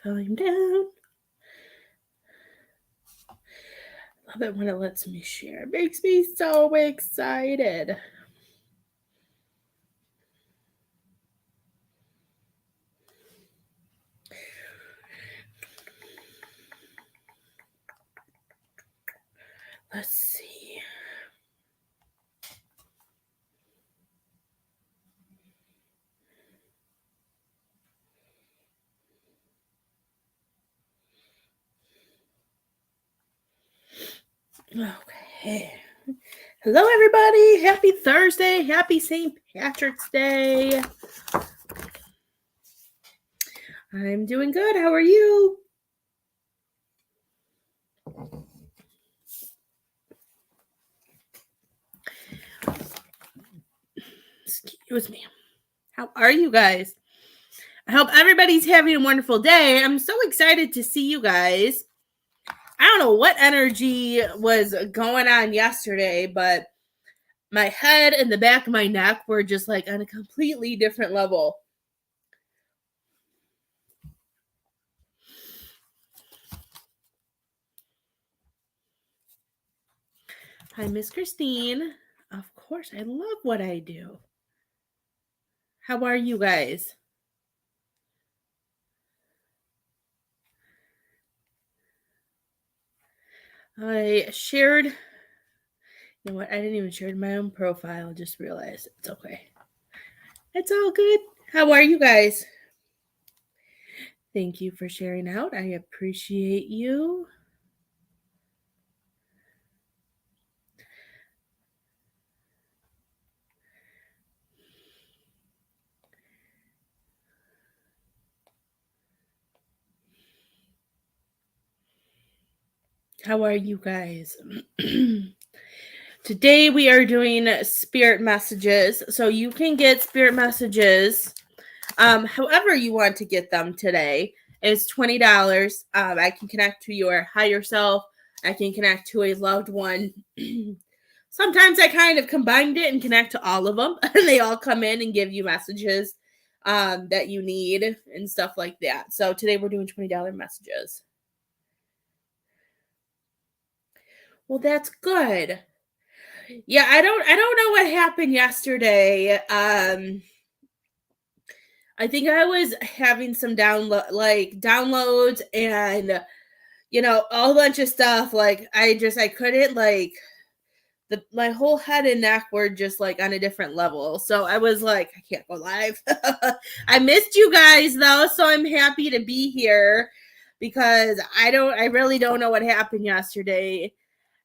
Volume down. Love it when it lets me share. It makes me so excited. Let's see. Okay. Hello, everybody. Happy Thursday. Happy St. Patrick's Day. I'm doing good. How are you? Excuse me. How are you guys? I hope everybody's having a wonderful day. I'm so excited to see you guys. I don't know what energy was going on yesterday, but my head and the back of my neck were just like on a completely different level. Hi, Miss Christine. Of course, I love what I do. How are you guys? I shared, you know what? I didn't even share my own profile. Just realized it's okay. It's all good. How are you guys? Thank you for sharing out. I appreciate you. How are you guys? Today we are doing spirit messages. So you can get spirit messages however you want to get them today. It's $20. I can connect to your higher self. I can connect to a loved one. Sometimes I kind of combined it and connect to all of them. And they all come in and give you messages that you need and stuff like that. So today we're doing $20 messages. Well, that's good. Yeah, I don't know what happened yesterday. I think I was having some downloads and a bunch of stuff. Like I couldn't my whole head and neck were just like on a different level. So I was like, I can't go live. I missed you guys though, so I'm happy to be here because I really don't know what happened yesterday.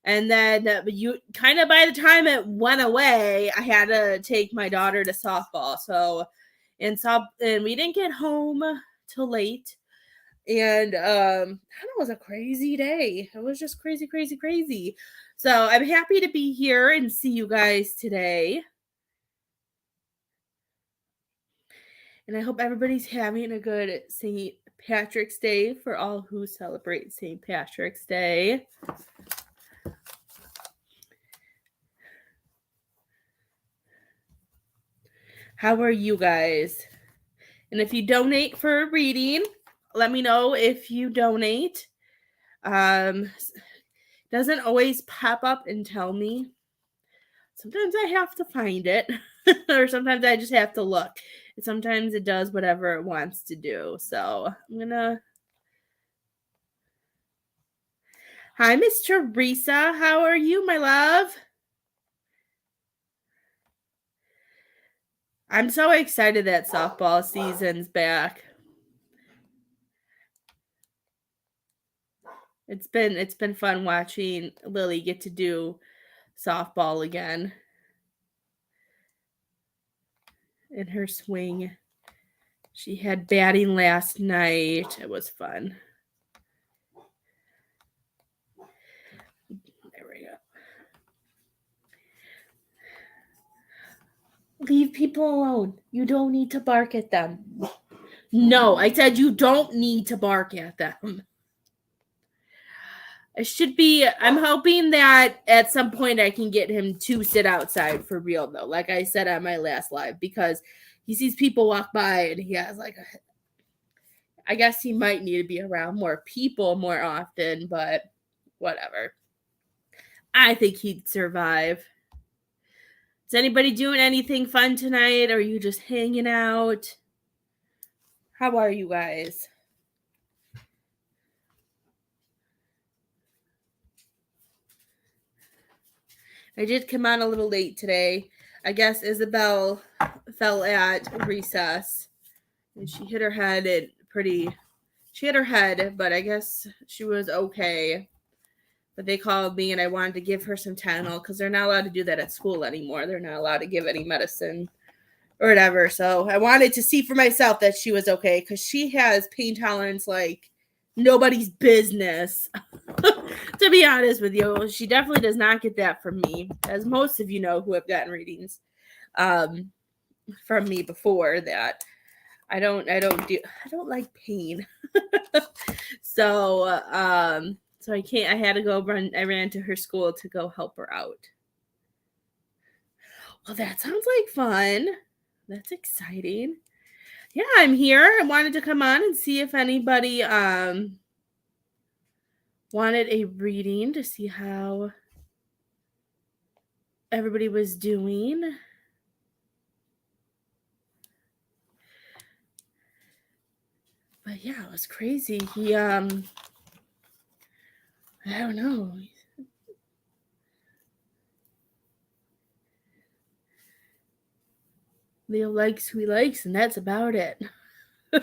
And then you kind of by the time it went away, I had to take my daughter to softball. So and we didn't get home till late. And it was a crazy day. It was just crazy, crazy, crazy. So I'm happy to be here and see you guys today. And I hope everybody's having a good St. Patrick's Day for all who celebrate St. Patrick's Day. How are you guys? And if you donate for a reading, let me know if you donate. Doesn't always pop up and tell me. Sometimes I have to find it, or sometimes I just have to look. And sometimes it does whatever it wants to do. So I'm gonna. Hi, Miss Teresa. How are you, my love? I'm so excited that softball season's back. It's been fun watching Lily get to do softball again in her swing. She had batting last night. It was fun. There we go. Leave people alone. You don't need to bark at them. No, I said you don't need to bark at them. I'm hoping that at some point I can get him to sit outside for real, though, like I said on my last live, because he sees people walk by and he has I guess he might need to be around more people more often, but whatever. I think he'd survive. Is anybody doing anything fun tonight? Or are you just hanging out? How are you guys? I did come on a little late today. I guess Isabel fell at recess and she hit her head she hit her head, but I guess she was okay. But they called me and I wanted to give her some Tylenol because they're not allowed to do that at school anymore. They're not allowed to give any medicine or whatever. So I wanted to see for myself that she was okay because she has pain tolerance like nobody's business. To be honest with you, she definitely does not get that from me, as most of you know who have gotten readings from me before that. I don't like pain. So I can't. I had to go run. I ran to her school to go help her out. Well, that sounds like fun. That's exciting. Yeah, I'm here. I wanted to come on and see if anybody wanted a reading to see how everybody was doing. But yeah, it was crazy. He I don't know. Leo likes who he likes, and that's about it. I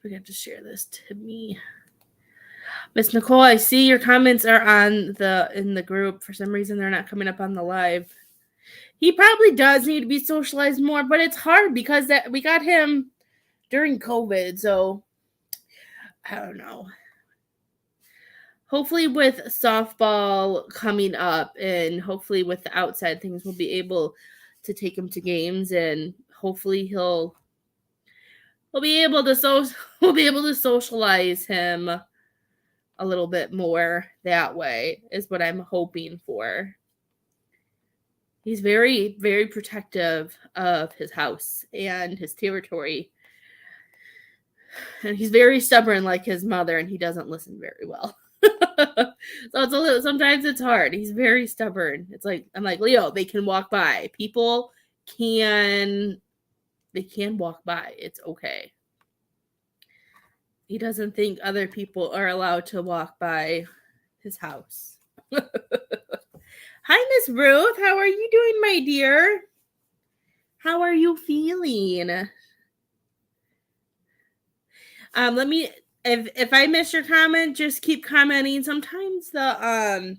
forget to share this to me. Miss Nicole, I see your comments are in the group. For some reason, they're not coming up on the live. He probably does need to be socialized more, but it's hard because we got him during COVID, so I don't know. Hopefully with softball coming up and hopefully with the outside things, we'll be able to take him to games and hopefully we'll be able to socialize him a little bit more that way is what I'm hoping for. He's very, very protective of his house and his territory. And he's very stubborn like his mother, and he doesn't listen very well. So sometimes it's hard. He's very stubborn. I'm like, Leo, they can walk by. People can walk by. It's okay. He doesn't think other people are allowed to walk by his house. Hi, Miss Ruth. How are you doing, my dear? How are you feeling? If I miss your comment, just keep commenting. Sometimes the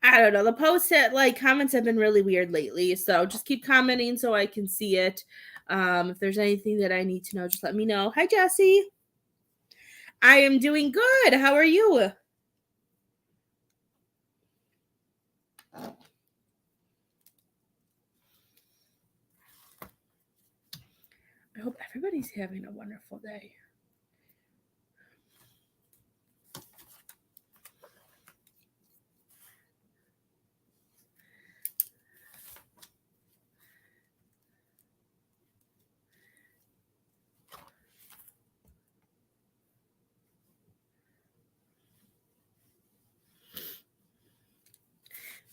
I don't know, the posts comments have been really weird lately, so just keep commenting so I can see it. If there's anything that I need to know, just let me know. Hi, Jessie. I am doing good. How are you? I hope everybody's having a wonderful day.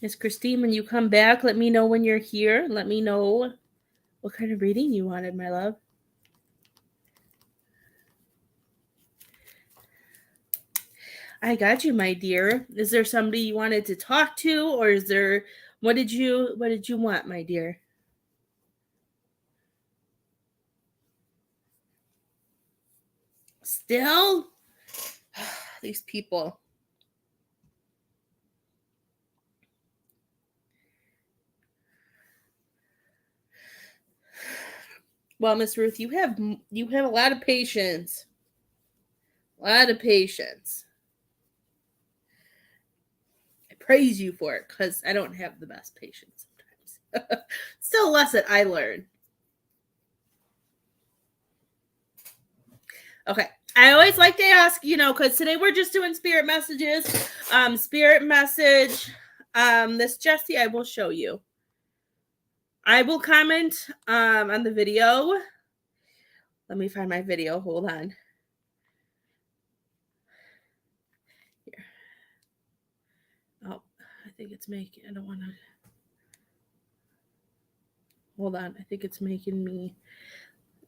Miss Christine, when you come back, let me know when you're here. Let me know what kind of reading you wanted, my love. I got you, my dear. Is there somebody you wanted to talk to, or is there what did you want, my dear? Still? These people. Well, Miss Ruth, you have a lot of patience. A lot of patience. praise you for it because I don't have the best patience sometimes. Still a lesson I learned. Okay. I always like to ask, because today we're just doing spirit messages. Spirit message. This Jessie, I will show you. I will comment on the video. Let me find my video. Hold on. Here. Oh, I think it's making, I don't want to. Hold on. I think it's making me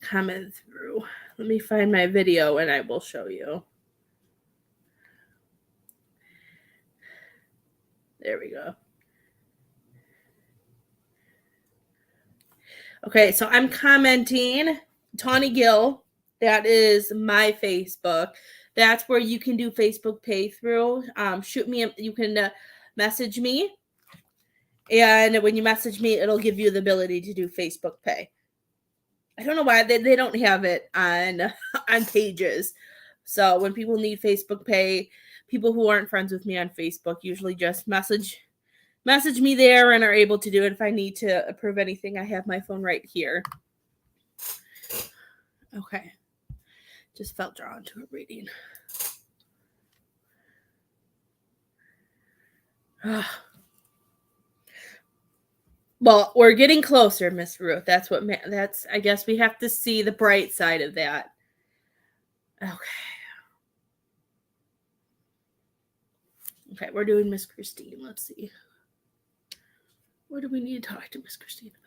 comment through. Let me find my video and I will show you. There we go. Okay, so I'm commenting Tawny Gill. That is my Facebook. That's where you can do Facebook pay through. Shoot me. You can message me. And when you message me, it'll give you the ability to do Facebook pay. I don't know why they don't have it on pages. So when people need Facebook pay, people who aren't friends with me on Facebook usually just message me there and are able to do it. If I need to approve anything, I have my phone right here. Okay. Just felt drawn to a reading. Well, we're getting closer, Miss Ruth. That's I guess we have to see the bright side of that. Okay. Okay, we're doing Miss Christine. Let's see. What do we need to talk to Miss Christine about?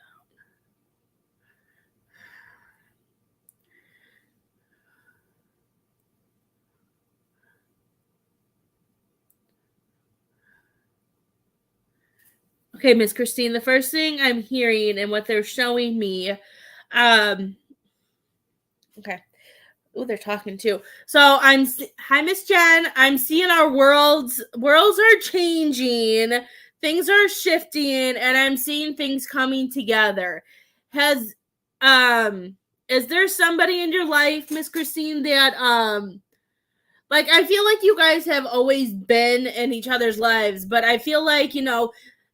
Okay, Miss Christine, the first thing I'm hearing and what they're showing me, okay. Oh, they're talking too. So hi, Miss Jen. I'm seeing our worlds are changing. Things are shifting and I'm seeing things coming together. Is there somebody in your life, Miss Christine, that, like, I feel like you guys have always been in each other's lives, but I feel like,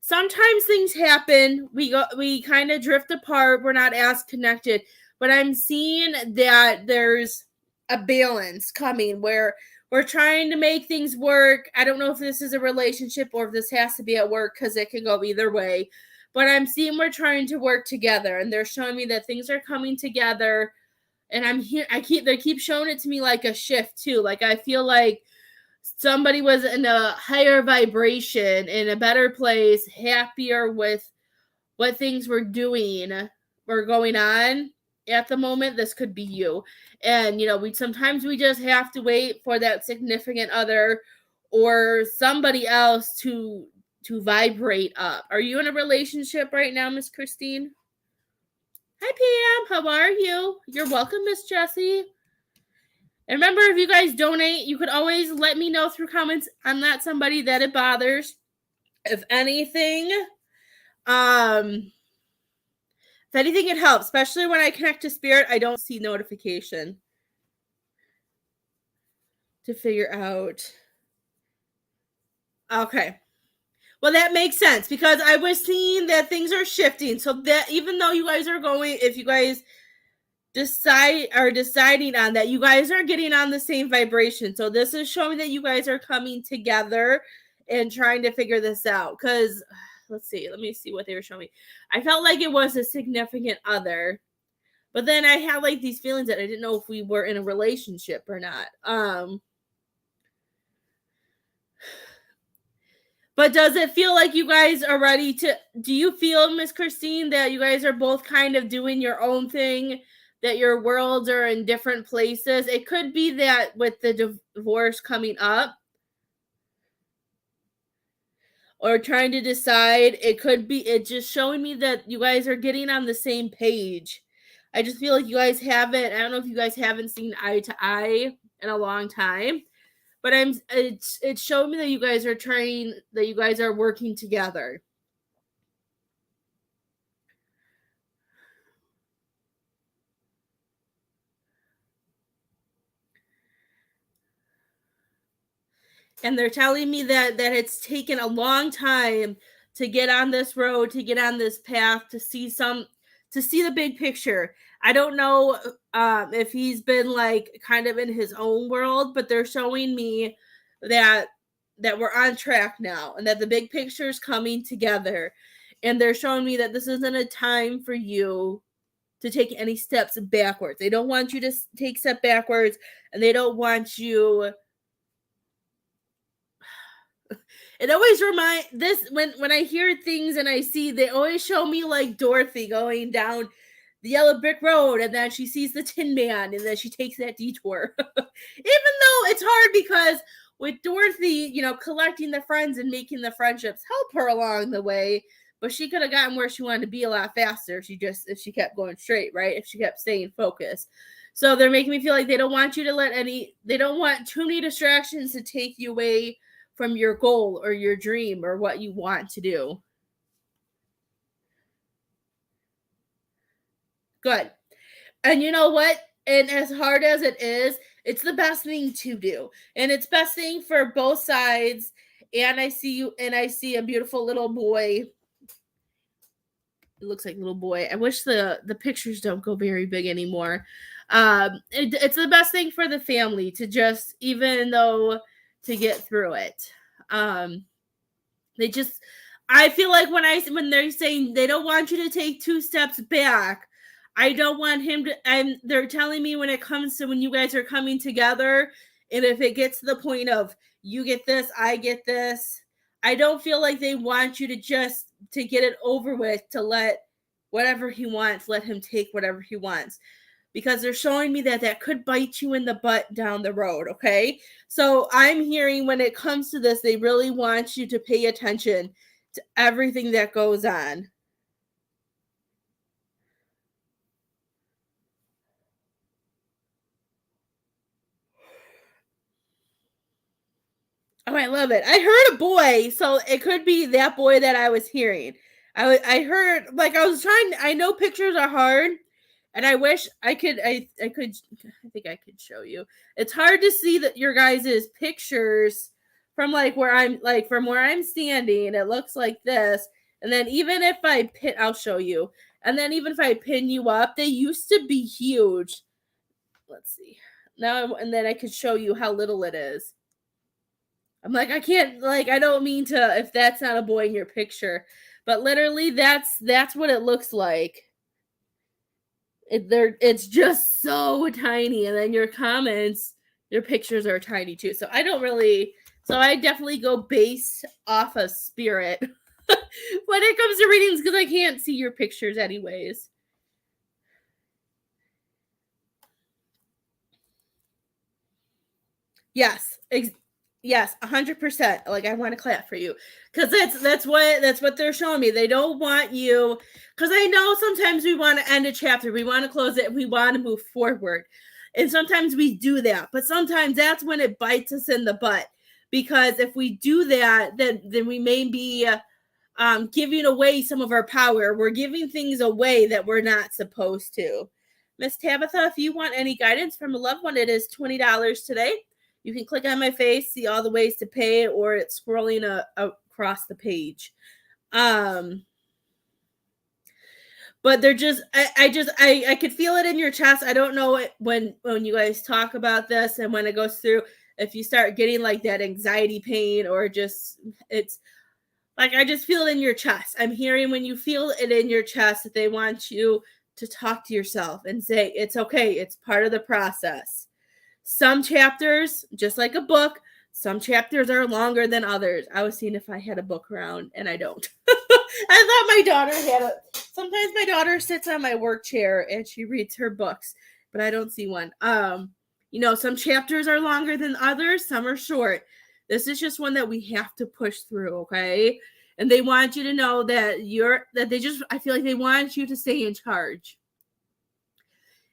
sometimes things happen. We kind of drift apart. We're not as connected, but I'm seeing that there's a balance coming where we're trying to make things work. I don't know if this is a relationship or if this has to be at work because it can go either way, but I'm seeing we're trying to work together and they're showing me that things are coming together. And I'm here. They keep showing it to me like a shift too. Like I feel like somebody was in a higher vibration, in a better place, happier with what things were doing or going on at the moment. This could be you. And we just have to wait for that significant other or somebody else to vibrate up. Are you in a relationship right now, Miss Christine? Hi, Pam. How are you? You're welcome, Miss Jessie. And remember, if you guys donate, you could always let me know through comments. I'm not somebody that it bothers. If anything, it helps. Especially when I connect to spirit, I don't see notification to figure out. Okay. Well, that makes sense because I was seeing that things are shifting. So that even though you guys are going, if you guys deciding on that, you guys are getting on the same vibration. So this is showing that you guys are coming together and trying to figure this out. Because let me see what they were showing me. I felt like it was a significant other, but then I had like these feelings that I didn't know if we were in a relationship or not. But does it feel like you guys are ready to? Do you feel, Miss Christine, that you guys are both kind of doing your own thing? That your worlds are in different places. It could be that with the divorce coming up or trying to decide, it could be it just showing me that you guys are getting on the same page. I just feel like you guys haven't, I don't know if you guys haven't seen eye to eye in a long time, but it's showing me that you guys are working together. and they're telling me that it's taken a long time to get on this road, to get on this path, to see the big picture. I don't know if he's been like kind of in his own world, but they're showing me that we're on track now and that the big picture is coming together. And they're showing me that this isn't a time for you to take any steps backwards. They don't want you to take step backwards, and they don't want you. It always remind this when I hear things and I see, they always show me like Dorothy going down the yellow brick road, and then she sees the Tin Man, and then she takes that detour. Even though it's hard, because with Dorothy, collecting the friends and making the friendships help her along the way, but she could have gotten where she wanted to be a lot faster if she kept going straight, right? If she kept staying focused. So they're making me feel like they don't want you to they don't want too many distractions to take you away from your goal or your dream or what you want to do. Good. And you know what? And as hard as it is, it's the best thing to do. And it's best thing for both sides. And I see a beautiful little boy. It looks like a little boy. I wish the pictures don't go very big anymore. It's the best thing for the family to just, even though, to get through it. I feel like when they're saying they don't want you to take 2 steps back, I don't want him to, they're telling me when it comes to when you guys are coming together, and if it gets to the point of you get this, I get this, I don't feel like they want you to just to get it over with, to let whatever he wants, let him take whatever he wants. Because they're showing me that could bite you in the butt down the road, okay? So I'm hearing when it comes to this, they really want you to pay attention to everything that goes on. Oh, I love it. I heard a boy, so it could be that boy that I was hearing. I heard, like, I know pictures are hard, and I wish I could, I think I could show you. It's hard to see that your guys' pictures from from where I'm standing. It looks like this. And then even if I'll show you. And then even if I pin you up, they used to be huge. Let's see. And then I could show you how little it is. I'm like, I can't, like, I don't mean to, if that's not a boy in your picture, but literally that's what it looks like. It's just so tiny. And then your comments, your pictures are tiny too. So I definitely go based off of spirit when it comes to readings, because I can't see your pictures anyways. Yes. Yes, 100%. Like, I want to clap for you, because that's what they're showing me. They don't want you, because I know sometimes we want to end a chapter, we want to close it, we want to move forward, and sometimes we do that. But sometimes that's when it bites us in the butt, because if we do that, then we may be giving away some of our power. We're giving things away that we're not supposed to. Miss Tabitha, if you want any guidance from a loved one, it is $20 today. You can click on my face, see all the ways to pay, or it's scrolling across the page. But they're just, I could feel it in your chest. I don't know when you guys talk about this and when it goes through, if you start getting like that anxiety pain, or just, it's like, I just feel it in your chest. I'm hearing when you feel it in your chest that they want you to talk to yourself and say, it's okay. It's part of the process. Some chapters, just like a book, some chapters are longer than others. I was seeing if I had a book around, and I don't. I thought my daughter had it. Sometimes my daughter sits on my work chair and she reads her books, but I don't see one. Some chapters are longer than others, some are short. This is just one that we have to push through, okay? And they want you to know that I feel like they want you to stay in charge.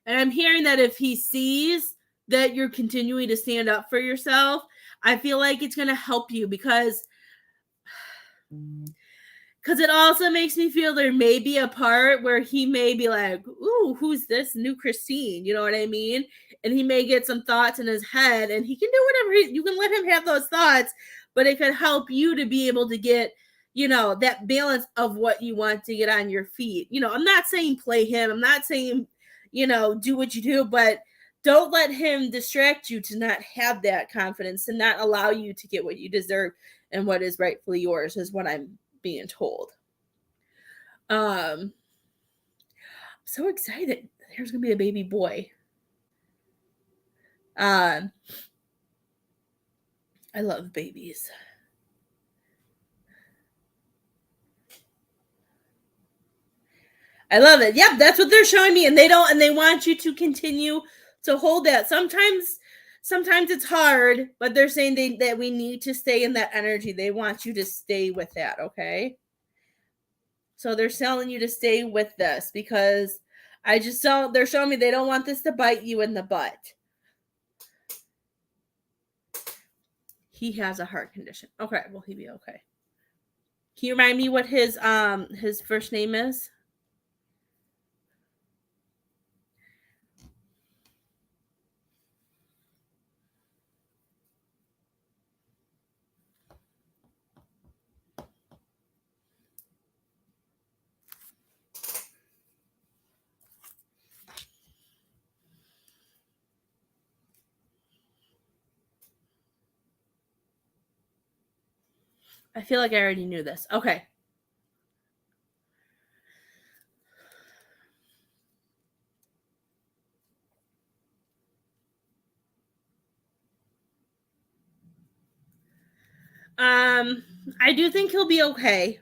And I'm hearing that if he sees that you're continuing to stand up for yourself, I feel like it's going to help you, because Because it also makes me feel there may be a part where he may be like, ooh, who's this new Christine? You know what I mean? And he may get some thoughts in his head, and he can do whatever you can let him have those thoughts, but it could help you to be able to get, that balance of what you want to get on your feet. I'm not saying play him. I'm not saying, do what you do, but don't let him distract you to not have that confidence and not allow you to get what you deserve and what is rightfully yours, is what I'm being told. I'm so excited. There's gonna be a baby boy. I love babies. I love it. Yep, that's what they're showing me, and they want you to continue to hold that. Sometimes it's hard, but they're saying that we need to stay in that energy. They want you to stay with that, okay? So they're telling you to stay with this, because they're showing me they don't want this to bite you in the butt. He has a heart condition. Okay, will he be okay? Can you remind me what his first name is? I feel like I already knew this. Okay. I do think he'll be okay.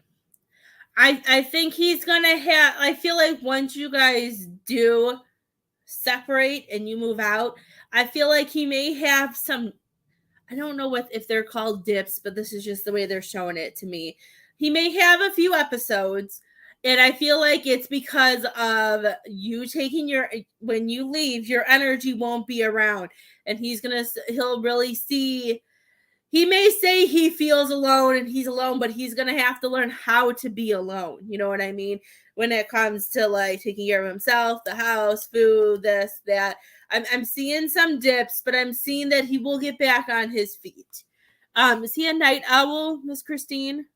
I think he's gonna have. I feel like once you guys do separate and you move out, I feel like he may have some. I don't know if they're called dips, but this is just the way they're showing it to me. He may have a few episodes, and I feel like it's because of you taking when you leave, your energy won't be around, and he'll really see. He may say he feels alone and he's alone, but he's going to have to learn how to be alone. You know what I mean? When it comes to like taking care of himself, the house, food, this, that. I'm seeing some dips, but I'm seeing that he will get back on his feet. Is he a night owl, Miss Christine?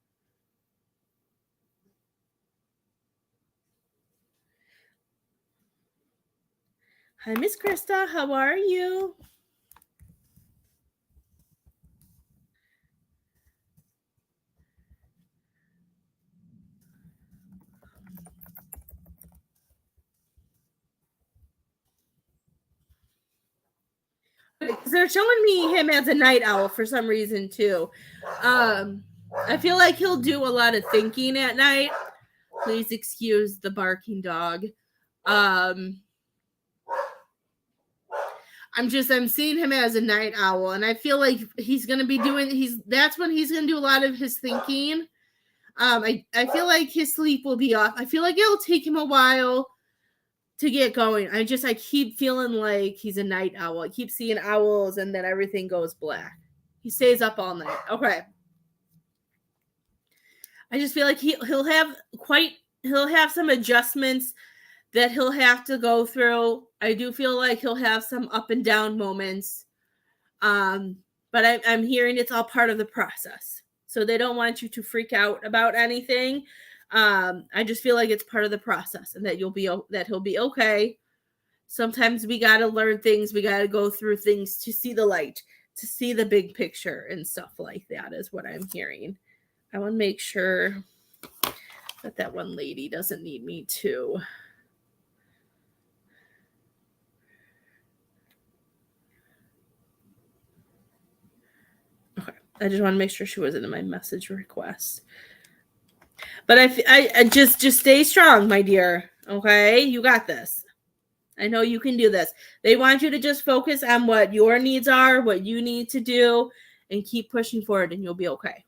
Hi, Miss Krista. How are you? They're showing me him as a night owl for some reason too. I feel like he'll do a lot of thinking at night. Please excuse the barking dog. I'm seeing him as a night owl, and I feel like he's gonna be that's when he's gonna do a lot of his thinking. I feel like his sleep will be off. I feel like it'll take him a while to get going. I keep feeling like he's a night owl. I keep seeing owls, and then everything goes black. He stays up all night. Okay. I just feel like he'll have some adjustments that he'll have to go through. I do feel like he'll have some up and down moments. But I'm hearing it's all part of the process. So they don't want you to freak out about anything. I just feel like it's part of the process, and that he'll be okay. Sometimes we got to learn things. We got to go through things to see the light, to see the big picture and stuff like that is what I'm hearing. I want to make sure that one lady doesn't need me to. Okay. I just want to make sure she wasn't in my message request. But I just stay strong, my dear. Okay? You got this. I know you can do this. They want you to just focus on what your needs are, what you need to do, and keep pushing forward, and you'll be okay.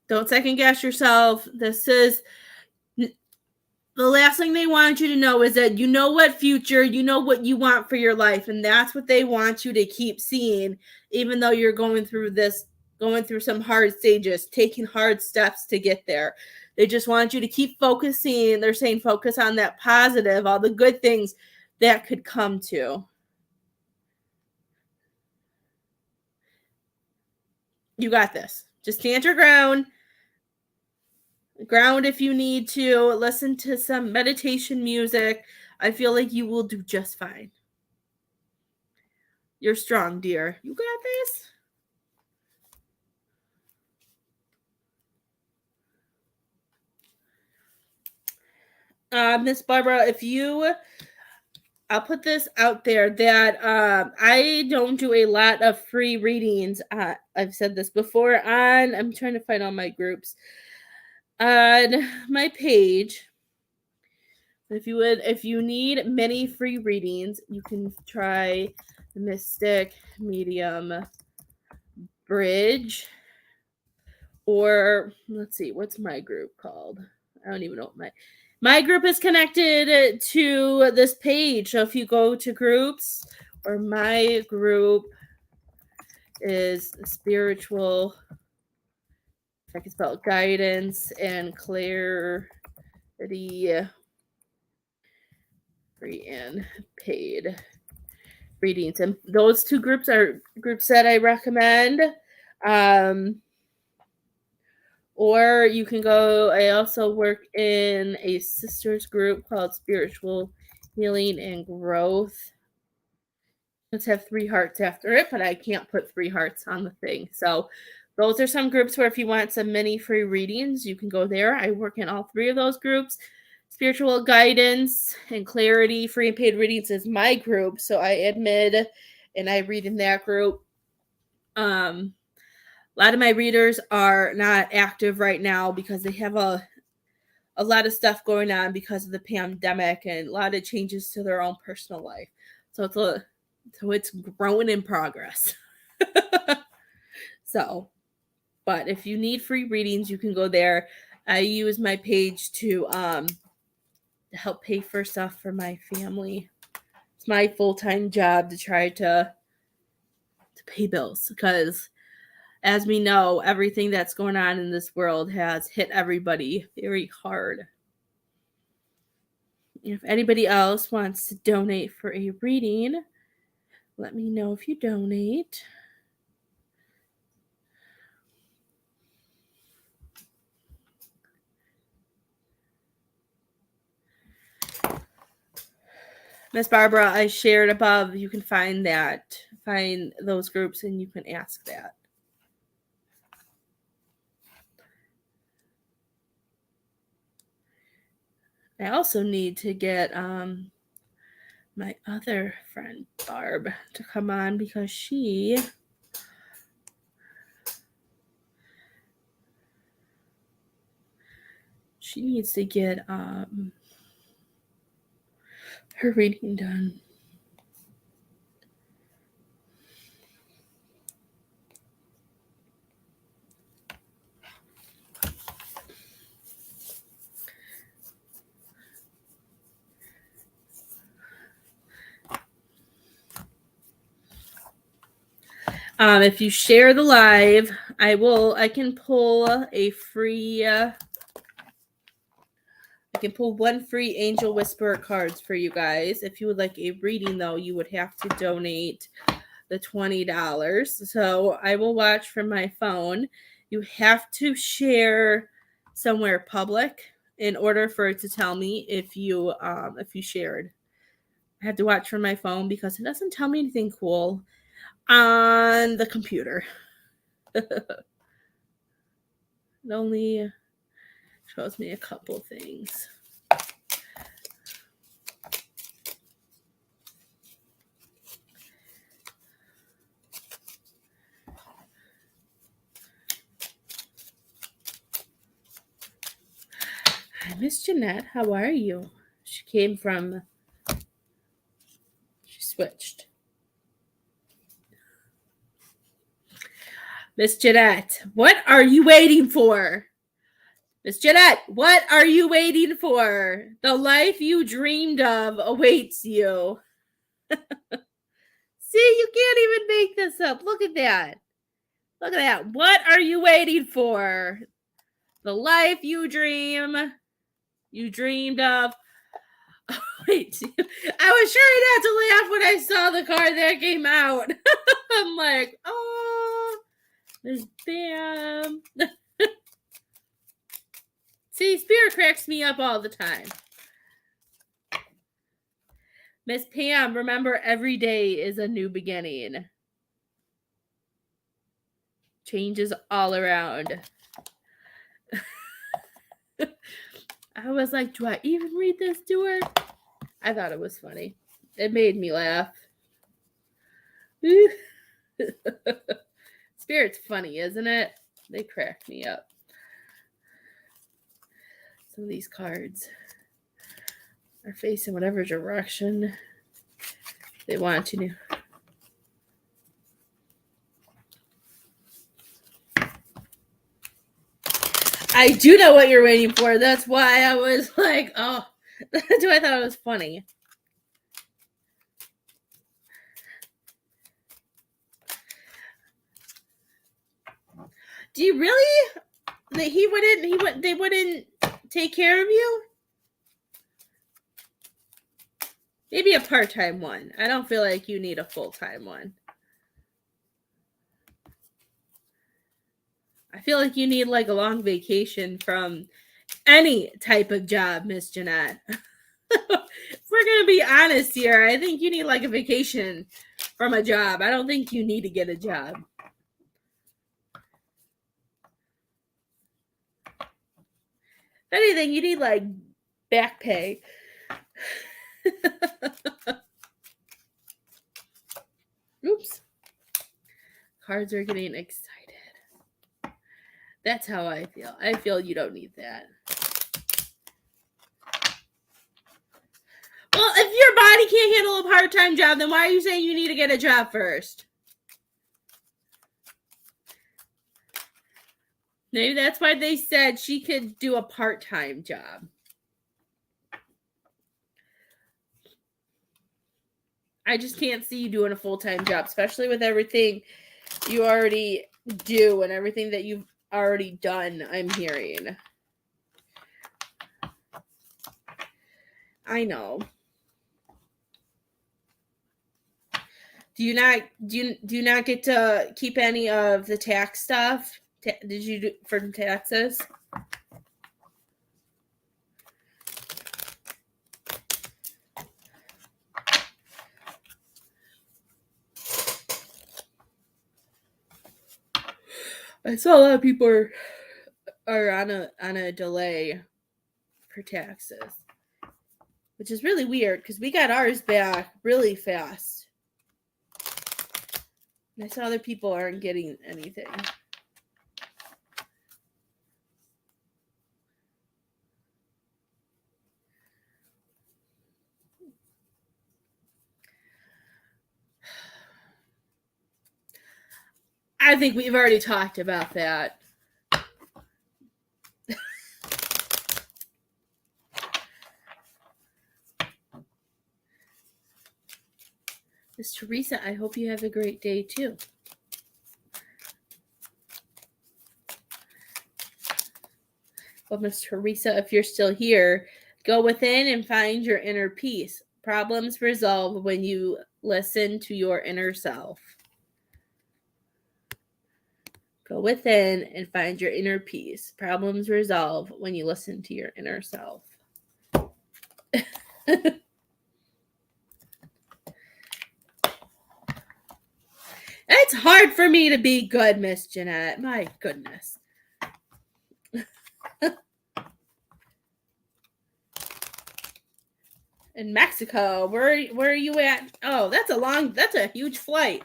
Don't second guess yourself. This is the last thing they want you to know is that you know what future, you know what you want for your life, and that's what they want you to keep seeing, even though you're going through this going through some hard stages, taking hard steps to get there. They just want you to keep focusing. They're saying focus on that positive, all the good things that could come to. You got this. Just stand your ground. Ground if you need to. Listen to some meditation music. I feel like you will do just fine. You're strong, dear. You got this. Miss Barbara, I'll put this out there that I don't do a lot of free readings. I've said this before I'm trying to find all my groups on my page. If you need many free readings, you can try the Mystic Medium Bridge, or let's see, what's my group called? I don't even know what my group is connected to this page. So if you go to groups, or my group is spiritual, if I can spell it, guidance and clarity, free and paid readings. And those two groups are groups that I recommend. Or you can go, I also work in a sisters group called Spiritual Healing and Growth. Let's have 3 hearts after it, but I can't put 3 hearts on the thing. So those are some groups where if you want some mini free readings, you can go there. I work in all 3 of those groups. Spiritual Guidance and Clarity, Free and Paid Readings is my group. So I admit, and I read in that group. A lot of my readers are not active right now because they have a lot of stuff going on because of the pandemic and a lot of changes to their own personal life. So it's growing in progress. So, but if you need free readings, you can go there. I use my page to help pay for stuff for my family. It's my full-time job to try to pay bills because, as we know, everything that's going on in this world has hit everybody very hard. If anybody else wants to donate for a reading, let me know if you donate. Miss Barbara, I shared above. You can find those groups and you can ask that. I also need to get my other friend Barb to come on because she needs to get her reading done. If you share the live, I can pull a free I can pull 1 free Angel Whisperer cards for you guys. If you would like a reading, though, you would have to donate the $20. So I will watch from my phone. You have to share somewhere public in order for it to tell me if you shared. I have to watch from my phone because it doesn't tell me anything cool on the computer. It only shows me a couple things. Hi, Miss Jeanette. How are you? She switched. Miss Jeanette, what are you waiting for? Miss Jeanette, what are you waiting for? The life you dreamed of awaits you. See, you can't even make this up. Look at that. Look at that. What are you waiting for? The life you dreamed of. Wait, I was trying not to laugh when I saw the card that came out. I'm like, oh, there's Pam. See, Spirit cracks me up all the time. Miss Pam, remember, every day is a new beginning. Changes all around. I was like, do I even read this to her? I thought it was funny. It made me laugh. Spirit's funny, isn't it? They crack me up. Some of these cards are facing whatever direction they want to do. I do know what you're waiting for. That's why I was like, oh, that's why I thought it was funny. Do you really? They wouldn't take care of you? Maybe a part-time one. I don't feel like you need a full-time one. I feel like you need like a long vacation from any type of job, Miss Jeanette. If we're going to be honest here, I think you need like a vacation from a job. I don't think you need to get a job. If anything, you need like back pay. Oops. Cards are getting excited. That's how I feel. I feel you don't need that. Well, if your body can't handle a part-time job, then why are you saying you need to get a job first? Maybe that's why they said she could do a part-time job. I just can't see you doing a full-time job, especially with everything you already do and everything that you've already done, I'm hearing. I know. Do you not get to keep any of the tax stuff? Did you do for taxes? I saw a lot of people are on a delay for taxes, which is really weird because we got ours back really fast. And I saw other people aren't getting anything. I think we've already talked about that. Miss Teresa, I hope you have a great day too. Well, Miss Teresa, if you're still here, go within and find your inner peace. Problems resolve when you listen to your inner self. Go within and find your inner peace. Problems resolve when you listen to your inner self. It's hard for me to be good, Miss Jeanette. My goodness. In Mexico, where are you at? Oh, that's a huge flight.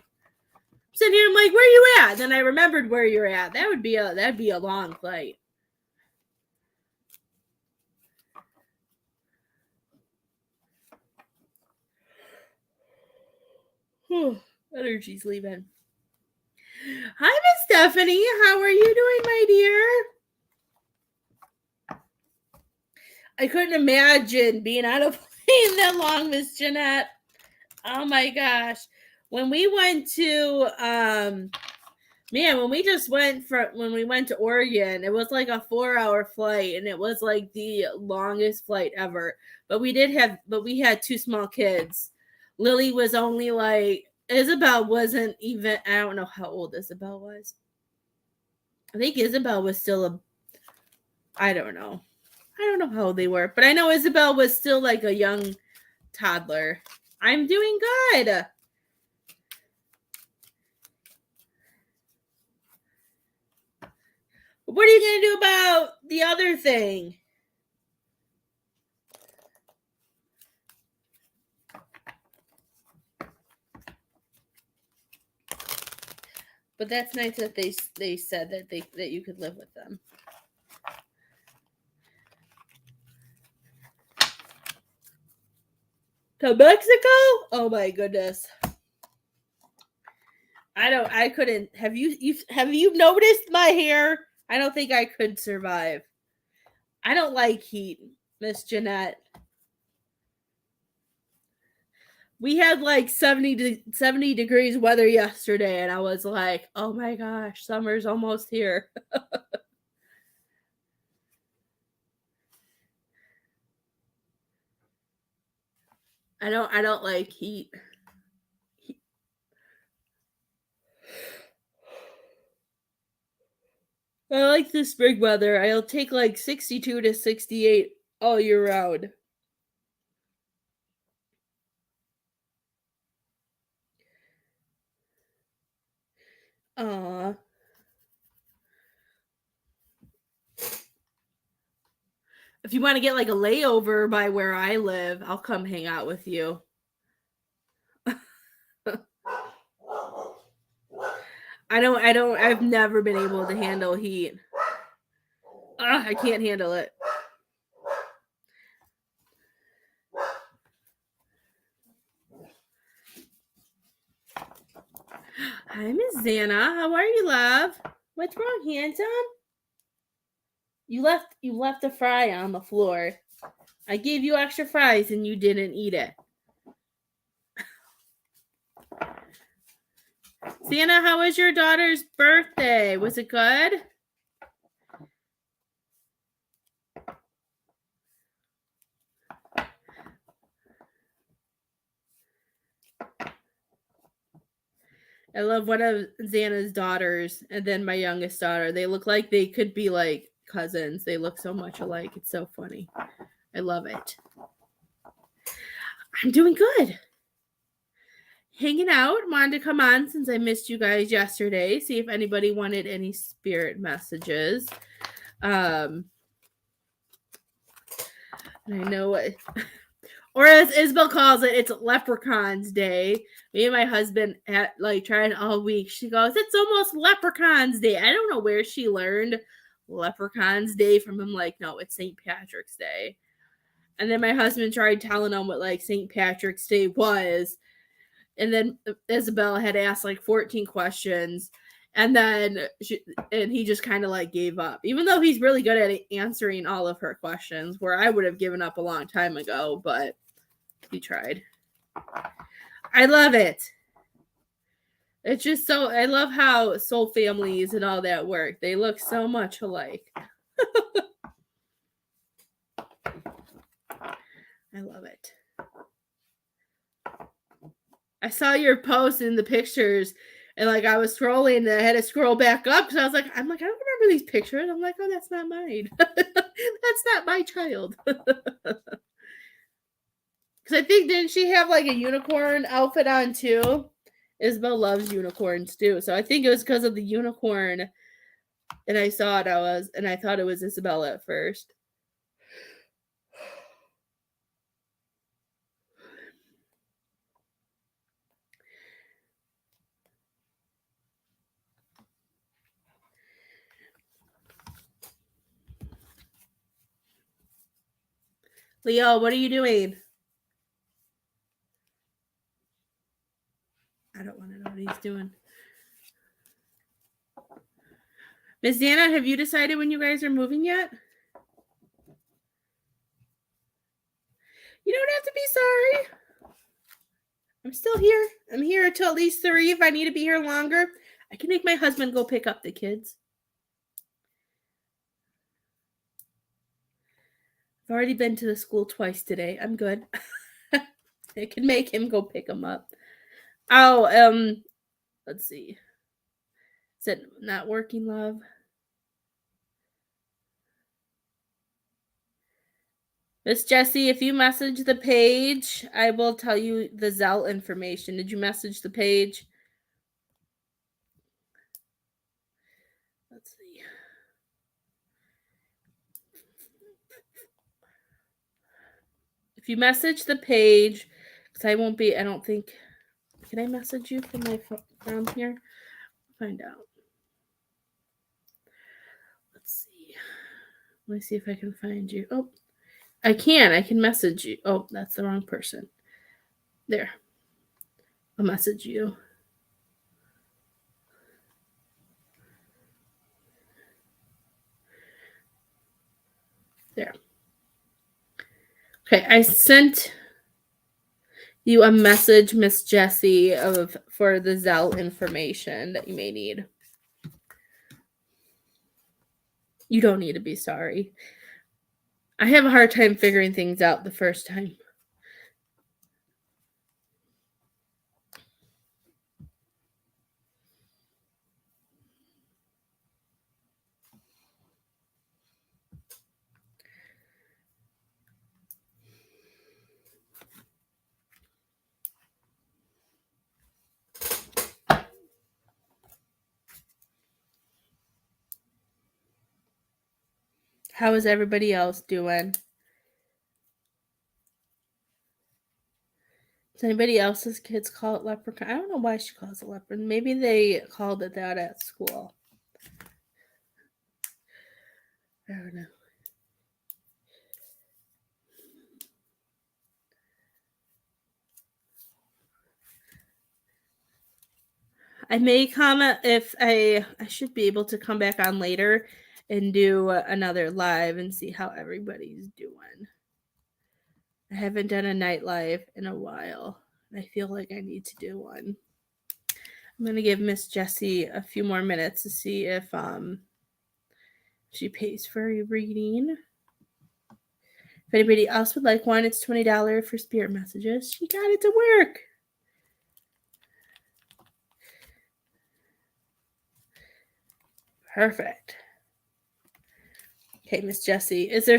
Sitting here, I'm like, where are you at? Then I remembered where you're at. That'd be a long flight. Energy's leaving. Hi, Miss Stephanie. How are you doing, my dear? I couldn't imagine being on a plane that long, Miss Jeanette. Oh my gosh. When we went to Man, when we went to Oregon, it was like a 4-hour flight, and it was like the longest flight ever. But we had two small kids. Lily was only like Isabel wasn't even. I don't know how old Isabel was. I think Isabel was still a. I don't know. I don't know how old they were, but I know Isabel was still like a young toddler. I'm doing good. What are you going to do about the other thing? But that's nice that they said that you could live with them. To Mexico? Oh my goodness. I couldn't. Have you noticed my hair? I don't think I could survive. I don't like heat, Miss Jeanette. We had like 70 degrees weather yesterday, and I was like, oh my gosh, summer's almost here. I don't like heat. I like the spring weather. I'll take like 62 to 68 all year round. Aw. If you want to get like a layover by where I live, I'll come hang out with you. I've never been able to handle heat. I can't handle it. Hi, Miss Xana. How are you, love? What's wrong, handsome? You left a fry on the floor. I gave you extra fries and you didn't eat it. Xana, how was your daughter's birthday? Was it good? I love one of Xana's daughters and then my youngest daughter. They look like they could be like cousins. They look so much alike. It's so funny. I love it. I'm doing good. Hanging out. Wanted to come on since I missed you guys yesterday. See if anybody wanted any spirit messages. And I know what, or as Isabel calls it, it's Leprechauns Day. Me and my husband had like tried all week. She goes, "It's almost Leprechauns Day." I don't know where she learned Leprechauns Day from. Him like, no, it's St. Patrick's Day. And then my husband tried telling him what like St. Patrick's Day was. And then Isabel had asked like 14 questions. And then he just kind of like gave up, even though he's really good at answering all of her questions, where I would have given up a long time ago, but he tried. I love it. It's just so, I love how soul families and all that work. They look so much alike. I love it. I saw your post in the pictures, and like I was scrolling and I had to scroll back up because I was like, I don't remember these pictures. I'm like, oh, that's not mine. That's not my child. Because I think, didn't she have like a unicorn outfit on too? Isabel loves unicorns too. So I think it was because of the unicorn. And I saw it, I thought it was Isabella at first. Leo, what are you doing? I don't want to know what he's doing. Miss Dana, have you decided when you guys are moving yet? You don't have to be sorry. I'm still here. I'm here until at least 3 if I need to be here longer. I can make my husband go pick up the kids. I've already been to the school twice today. I'm good. I can make him go pick them up. Oh, let's see. Is it not working, love? Miss Jessie, if you message the page, I will tell you the Zelle information. Did you message the page? Let's see. If you message the page, because I don't think, can I message you from my phone here? Find out. Let's see. Let me see if I can find you. Oh, I can message you. Oh, that's the wrong person. There. I'll message you. There. Okay, I sent you a message, Miss Jessie, for the Zelle information that you may need. You don't need to be sorry. I have a hard time figuring things out the first time. How is everybody else doing? Does anybody else's kids call it leprechaun? I don't know why she calls it leprechaun. Maybe they called it that at school. I don't know. I may comment if I should be able to come back on later and do another live and see how everybody's doing. I haven't done a night live in a while. I feel like I need to do one. I'm going to give Miss Jessie a few more minutes to see if she pays for a reading. If anybody else would like one, it's $20 for spirit messages. She got it to work. Perfect. Okay, Miss Jessie, is there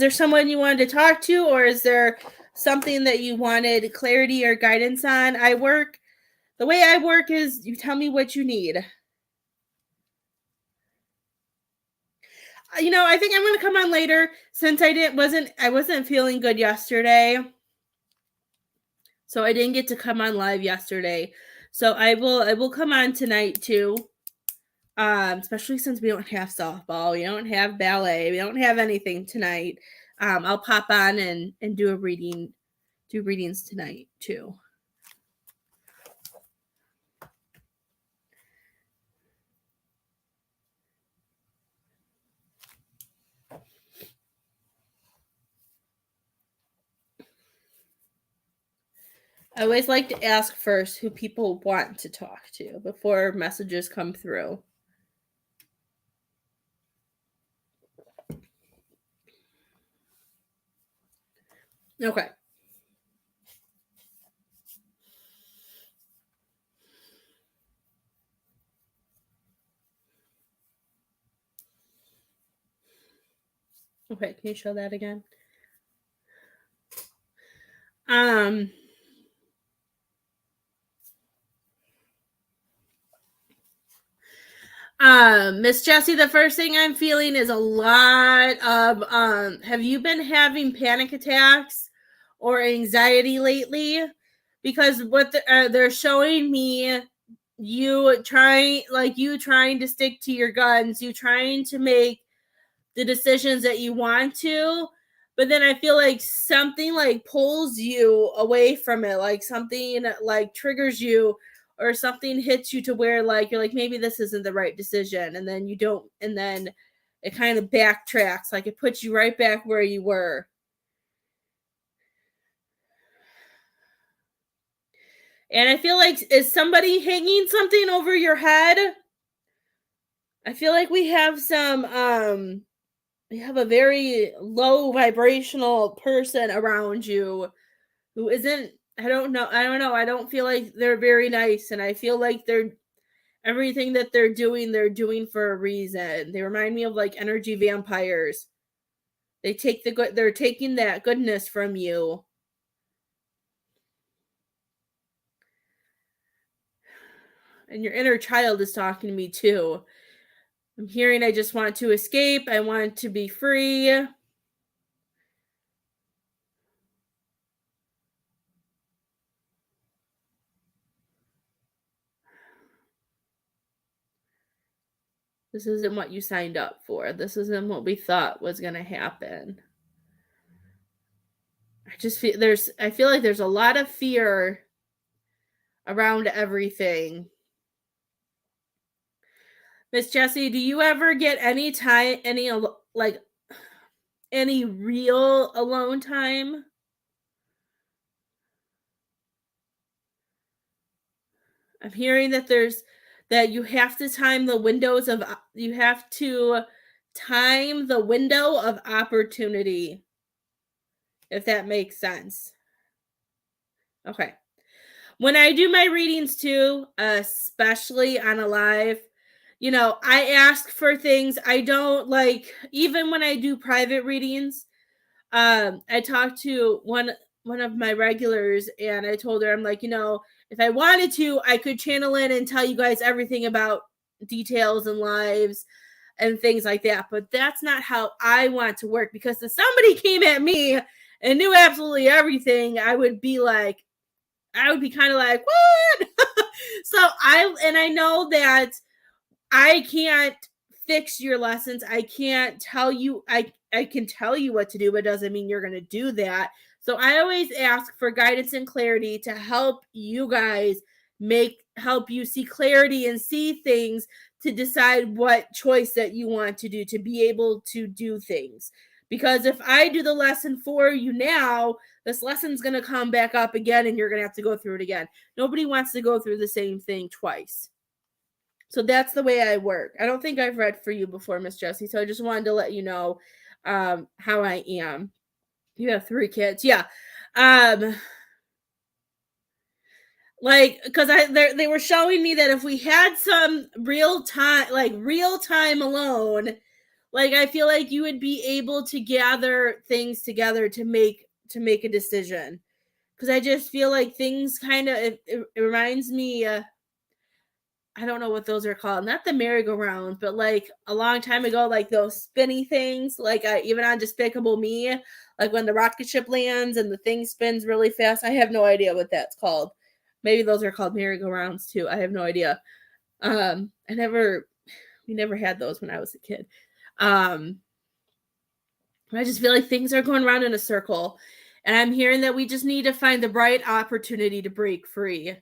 someone you wanted to talk to, or is there something that you wanted clarity or guidance on? The way I work is you tell me what you need. I think I'm going to come on later since I wasn't feeling good yesterday. So I didn't get to come on live yesterday. So I will come on tonight too. Especially since we don't have softball, we don't have ballet, we don't have anything tonight. I'll pop on and do readings tonight too. I always like to ask first who people want to talk to before messages come through. Okay. Okay, can you show that again? Miss Jessie, the first thing I'm feeling is a lot of have you been having panic attacks or anxiety lately? Because what they're showing me, you trying to stick to your guns, you trying to make the decisions that you want to, but then I feel like something like pulls you away from it, like something like triggers you or something hits you to where like you're like maybe this isn't the right decision, and then you don't, and then it kind of backtracks, like it puts you right back where you were. And I feel like, is somebody hanging something over your head? I feel like we have we have a very low vibrational person around you who isn't, I don't know. I don't feel like they're very nice, and I feel like everything that they're doing for a reason. They remind me of like energy vampires. They're taking that goodness from you. And your inner child is talking to me too. I'm hearing I just want to escape. I want to be free. This isn't what you signed up for. This isn't what we thought was going to happen. I feel like there's a lot of fear around everything. Miss Jessie, do you ever get any time, any real alone time? I'm hearing that you have to time the window of opportunity, if that makes sense. Okay. When I do my readings too, especially on a live, I ask for things. I don't like, even when I do private readings, I talked to one of my regulars, and I told her, I'm like, if I wanted to, I could channel in and tell you guys everything about details and lives and things like that. But that's not how I want to work, because if somebody came at me and knew absolutely everything, I would be kind of like, what? So I know that I can't fix your lessons. I can't tell you, I can tell you what to do, but it doesn't mean you're going to do that. So I always ask for guidance and clarity to help you guys help you see clarity and see things, to decide what choice that you want to do, to be able to do things. Because if I do the lesson for you now, this lesson's going to come back up again, and you're going to have to go through it again. Nobody wants to go through the same thing twice. So that's the way I work. I don't think I've read for you before, Miss Jessie. So I just wanted to let you know how I am. You have 3 kids. Yeah. Because they were showing me that if we had some real time alone, I feel like you would be able to gather things together to make a decision. Because I just feel like things kind of, it reminds me, I don't know what those are called. Not the merry-go-round, but a long time ago, those spinny things, even on Despicable Me, when the rocket ship lands and the thing spins really fast. I have no idea what that's called. Maybe those are called merry-go-rounds too. I have no idea. We never had those when I was a kid. I just feel like things are going around in a circle, and I'm hearing that we just need to find the right opportunity to break free.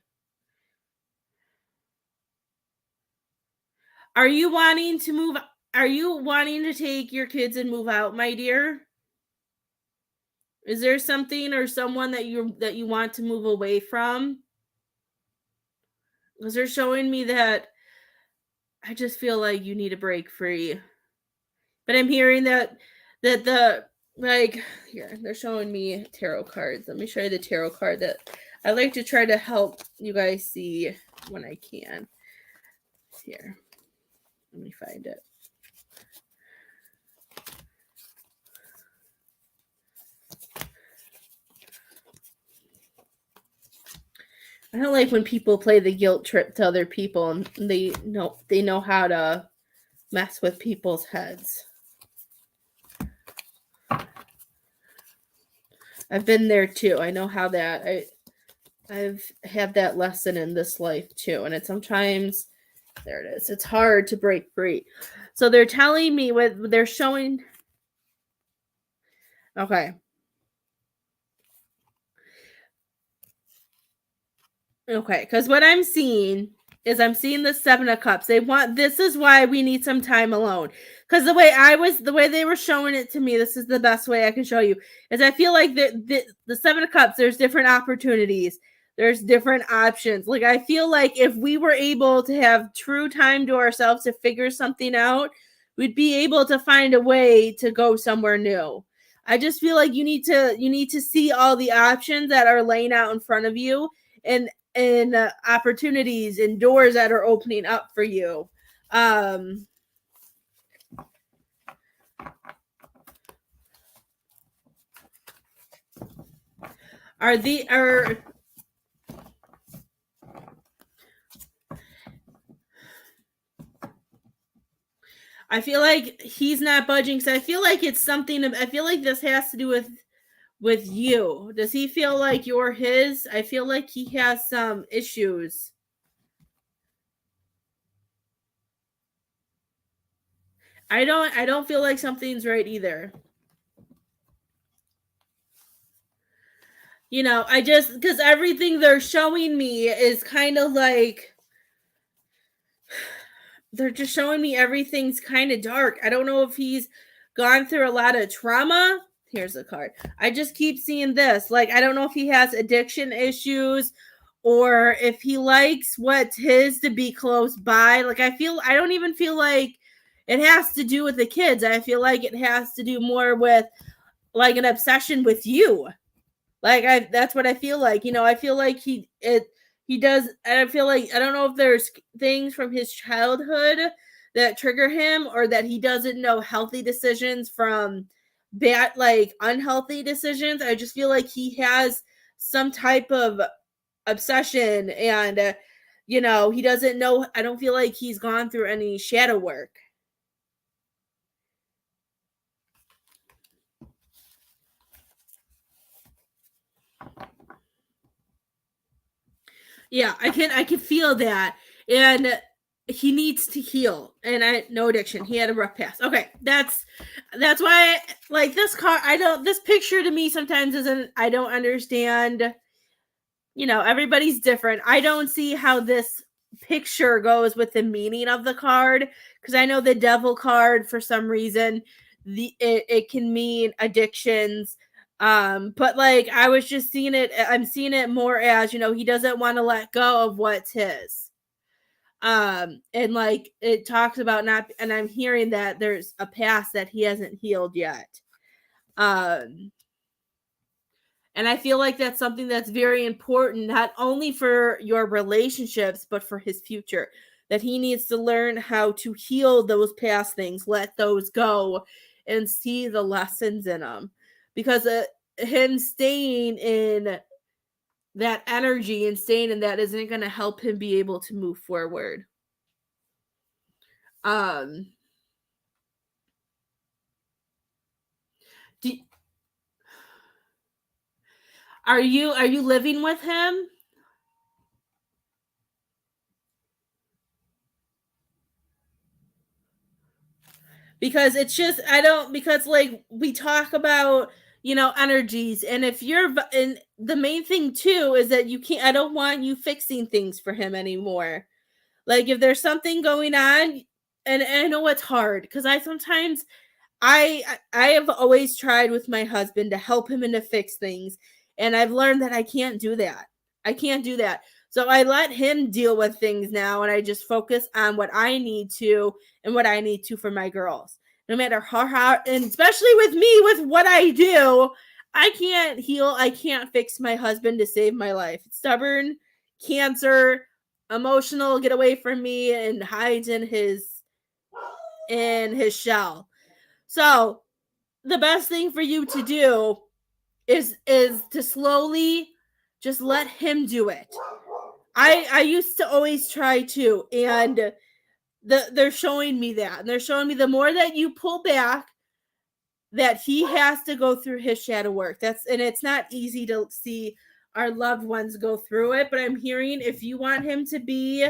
Are you wanting to move? Are you wanting to take your kids and move out, my dear? Is there something or someone that you want to move away from? Because they're showing me that I just feel like you need to break free. But I'm hearing that here, they're showing me tarot cards. Let me show you the tarot card that I like to try to help you guys see when I can. Here. Let me find it. I don't like when people play the guilt trip to other people, and they know how to mess with people's heads. I've been there too. I know how that I've had that lesson in this life too, and it's sometimes, there it is. It's hard to break free. So they're telling me what they're showing. Okay. Okay, because what I'm seeing is the 7 of Cups. This is why we need some time alone. Because the way they were showing it to me, this is the best way I can show you, is I feel like the 7 of Cups, there's different opportunities. There's different options. Like, I feel like if we were able to have true time to ourselves to figure something out, we'd be able to find a way to go somewhere new. I just feel like you need to see all the options that are laying out in front of you, and opportunities and doors that are opening up for you. Um are the are I feel like he's not budging, so I feel like it's something I feel like this has to do with you. Does he feel like you're his? I feel like he has some issues. I don't feel like something's right either. I just, because everything they're showing me is kind of like, they're just showing me everything's kind of dark. I don't know if he's gone through a lot of trauma. Here's the card. I just keep seeing this. Like, I don't know if he has addiction issues, or if he likes what's his to be close by. Like, I don't even feel like it has to do with the kids. I feel like it has to do more with like an obsession with you. Like, that's what I feel like. I feel like he does. And I feel like, I don't know if there's things from his childhood that trigger him, or that he doesn't know healthy decisions from bad, like unhealthy decisions. I just feel like he has some type of obsession, and he doesn't know. I don't feel like he's gone through any shadow work. Yeah, I can feel that. And he needs to heal. And no addiction. He had a rough past. Okay, that's why, like, this car, this picture to me sometimes isn't, I don't understand. Everybody's different. I don't see how this picture goes with the meaning of the card, because I know the devil card, for some reason, it can mean addictions. But like, I'm seeing it more as, he doesn't want to let go of what's his. And like, it talks about not, and I'm hearing that there's a past that he hasn't healed yet. Um and I feel like that's something that's very important, not only for your relationships, but for his future. That he needs to learn how to heal those past things, let those go, and see the lessons in them. Because him staying in that energy and staying in that isn't going to help him be able to move forward. Um, do, are you living with him? Because it's just, I don't, because like, we talk about, energies, and if you're, and the main thing too is that you can't, I don't want you fixing things for him anymore. Like, if there's something going on, and I know it's hard, because I sometimes, I have always tried with my husband to help him and to fix things, and I've learned that I can't do that. I can't do that. So I let him deal with things now, and I just focus on what I need to, and what I need to for my girls. No matter how hard, and especially with me, with what I do, I can't heal. I can't fix my husband to save my life. Stubborn, cancer, emotional, get away from me, and hides in his shell. So the best thing for you to do is to slowly just let him do it. I used to always try to, and they're showing me that, and they're showing me the more that you pull back, that he has to go through his shadow work. And it's not easy to see our loved ones go through it, but I'm hearing, if you want him to be,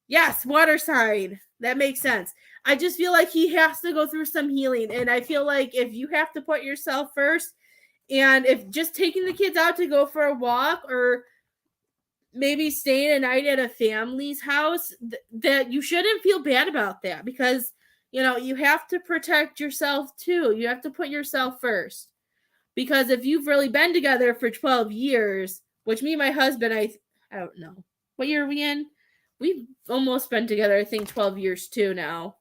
yes, water sign. That makes sense. I just feel like he has to go through some healing. And I feel like if you have to put yourself first, and if just taking the kids out to go for a walk, or maybe staying a night at a family's house, that you shouldn't feel bad about that, because, you have to protect yourself too. You have to put yourself first. Because if you've really been together for 12 years, which me and my husband, I don't know. What year are we in? We've almost been together, I think 12 years too now.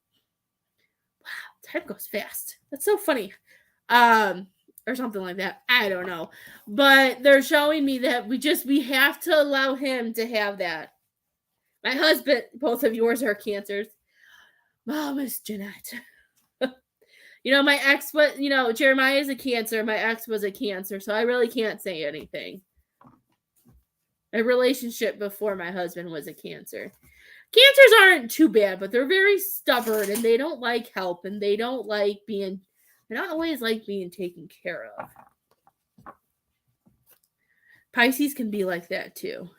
Wow, time goes fast. That's so funny. Or something like that. I don't know. But they're showing me that we have to allow him to have that. My husband, both of yours are cancers. Oh, Miss Jeanette. My ex was, Jeremiah is a cancer. My ex was a cancer. So I really can't say anything. My relationship before my husband was a cancer. Cancers aren't too bad, but they're very stubborn and they don't like help and they don't always like being taken care of. Pisces can be like that too.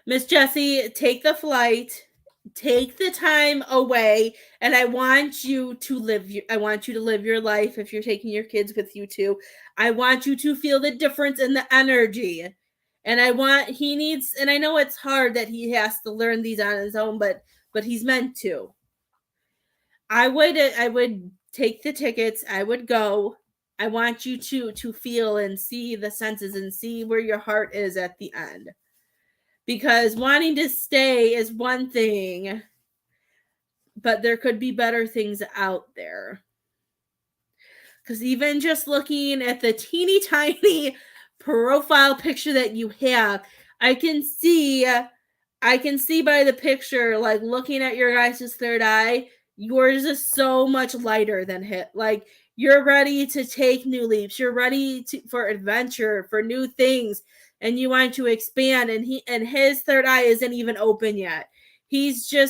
Miss Jessie, take the flight, take the time away, and I want you to live your life if you're taking your kids with you too. I want you to feel the difference in the energy. And and I know it's hard that he has to learn these on his own, but he's meant to. I would take the tickets, I would go. I want you to feel and see the senses and see where your heart is at the end. Because wanting to stay is one thing, but there could be better things out there. Because even just looking at the teeny tiny profile picture that you have, I can see by the picture, like looking at your guys' third eye, yours is so much lighter than his. Like you're ready to take new leaps. You're ready for adventure, for new things, and you want to expand. And his third eye isn't even open yet. I'm not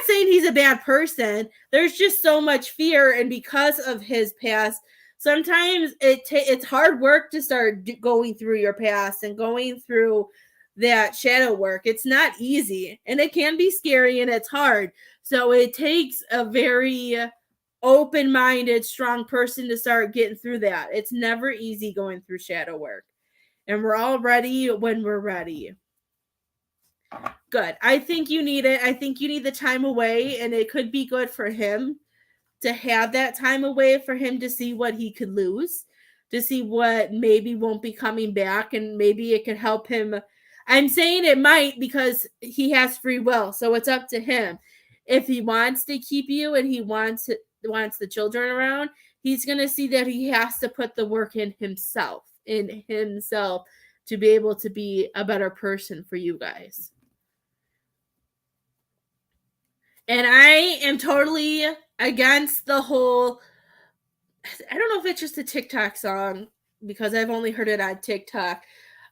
saying he's a bad person. There's just so much fear, and because of his past, sometimes it's hard work to start going through your past and going through that shadow work. It's not easy, and it can be scary, and it's hard. So it takes a very open-minded, strong person to start getting through that. It's never easy going through shadow work, and we're all ready when we're ready. Good. I think you need it. I think you need the time away, and it could be good for him to have that time away, for him to see what he could lose, to see what maybe won't be coming back, and maybe it could help him. I'm saying it might because he has free will, so it's up to him. If he wants to keep you and he wants the children around, he's going to see that he has to put the work in himself to be able to be a better person for you guys. And I am totally against the whole, I don't know if it's just a TikTok song, because I've only heard it on TikTok,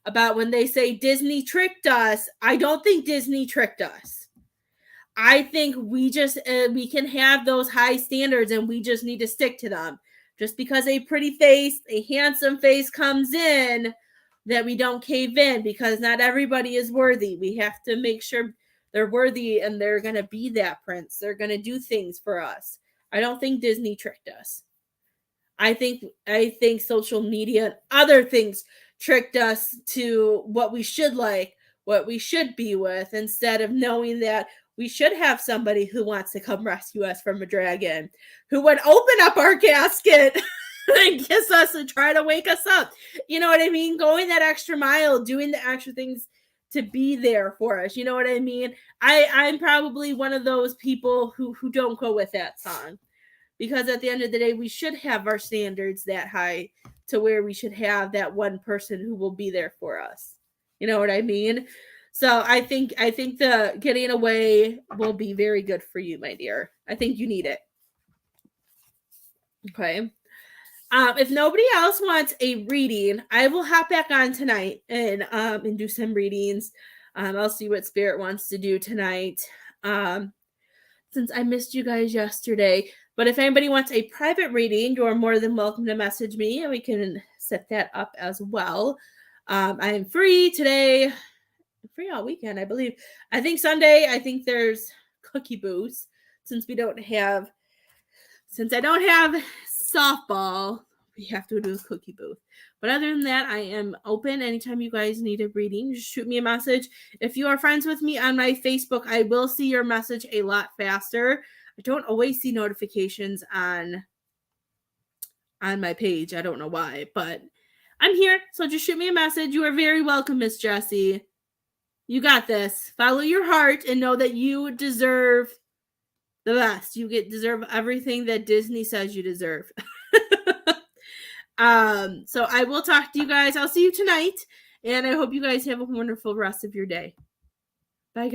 about when they say Disney tricked us. I don't think Disney tricked us. I think we can have those high standards, and we just need to stick to them. Just because a pretty face, a handsome face comes in, that we don't cave in, because not everybody is worthy. We have to make sure they're worthy, and they're going to be that prince. They're going to do things for us. I don't think Disney tricked us. I think social media and other things tricked us to what we should like, what we should be with, instead of knowing that we should have somebody who wants to come rescue us from a dragon, who would open up our casket and kiss us and try to wake us up. You know what I mean? Going that extra mile, doing the extra things to be there for us. You know what I mean? I'm probably one of those people who don't go with that song, because at the end of the day, we should have our standards that high, to where we should have that one person who will be there for us. You know what I mean? So I think the getting away will be very good for you, my dear. I think you need it. Okay. If nobody else wants a reading, I will hop back on tonight and do some readings. I'll see what Spirit wants to do tonight. Since I missed you guys yesterday. But if anybody wants a private reading, you're more than welcome to message me, and we can set that up as well. I am free today. I'm free all weekend, I believe. I think Sunday, there's cookie booths, since I don't have softball, we have to do a cookie booth. But other than that, I am open. Anytime you guys need a reading, just shoot me a message. If you are friends with me on my Facebook, I will see your message a lot faster. I don't always see notifications on my page. I don't know why, but I'm here. So just shoot me a message. You are very welcome, Miss Jessie. You got this. Follow your heart and know that you deserve the best. You deserve everything that Disney says you deserve. So I will talk to you guys. I'll see you tonight, and I hope you guys have a wonderful rest of your day.